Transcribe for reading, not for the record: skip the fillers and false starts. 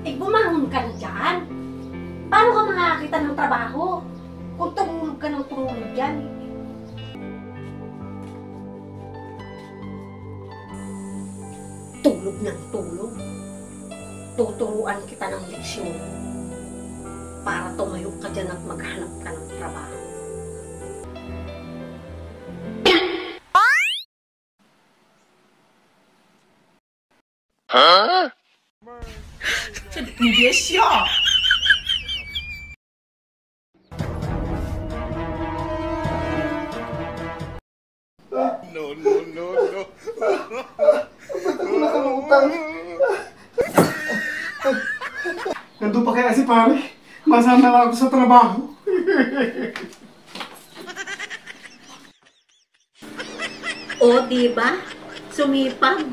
Eh, bumangon ka na dyan. Paano ka makakita ng trabaho? Kung tumulog ka ng tumulog dyan. Tulog ng tulog. Tuturuan kita ng leksyon para tumayo ka dyan at maghanap ka ng trabaho. Hindi siya. No, no, no, no. Ba't ako nakalutang? Nandun pa kaya si pare? Masama lang ako sa trabaho. O, diba? Sumipag.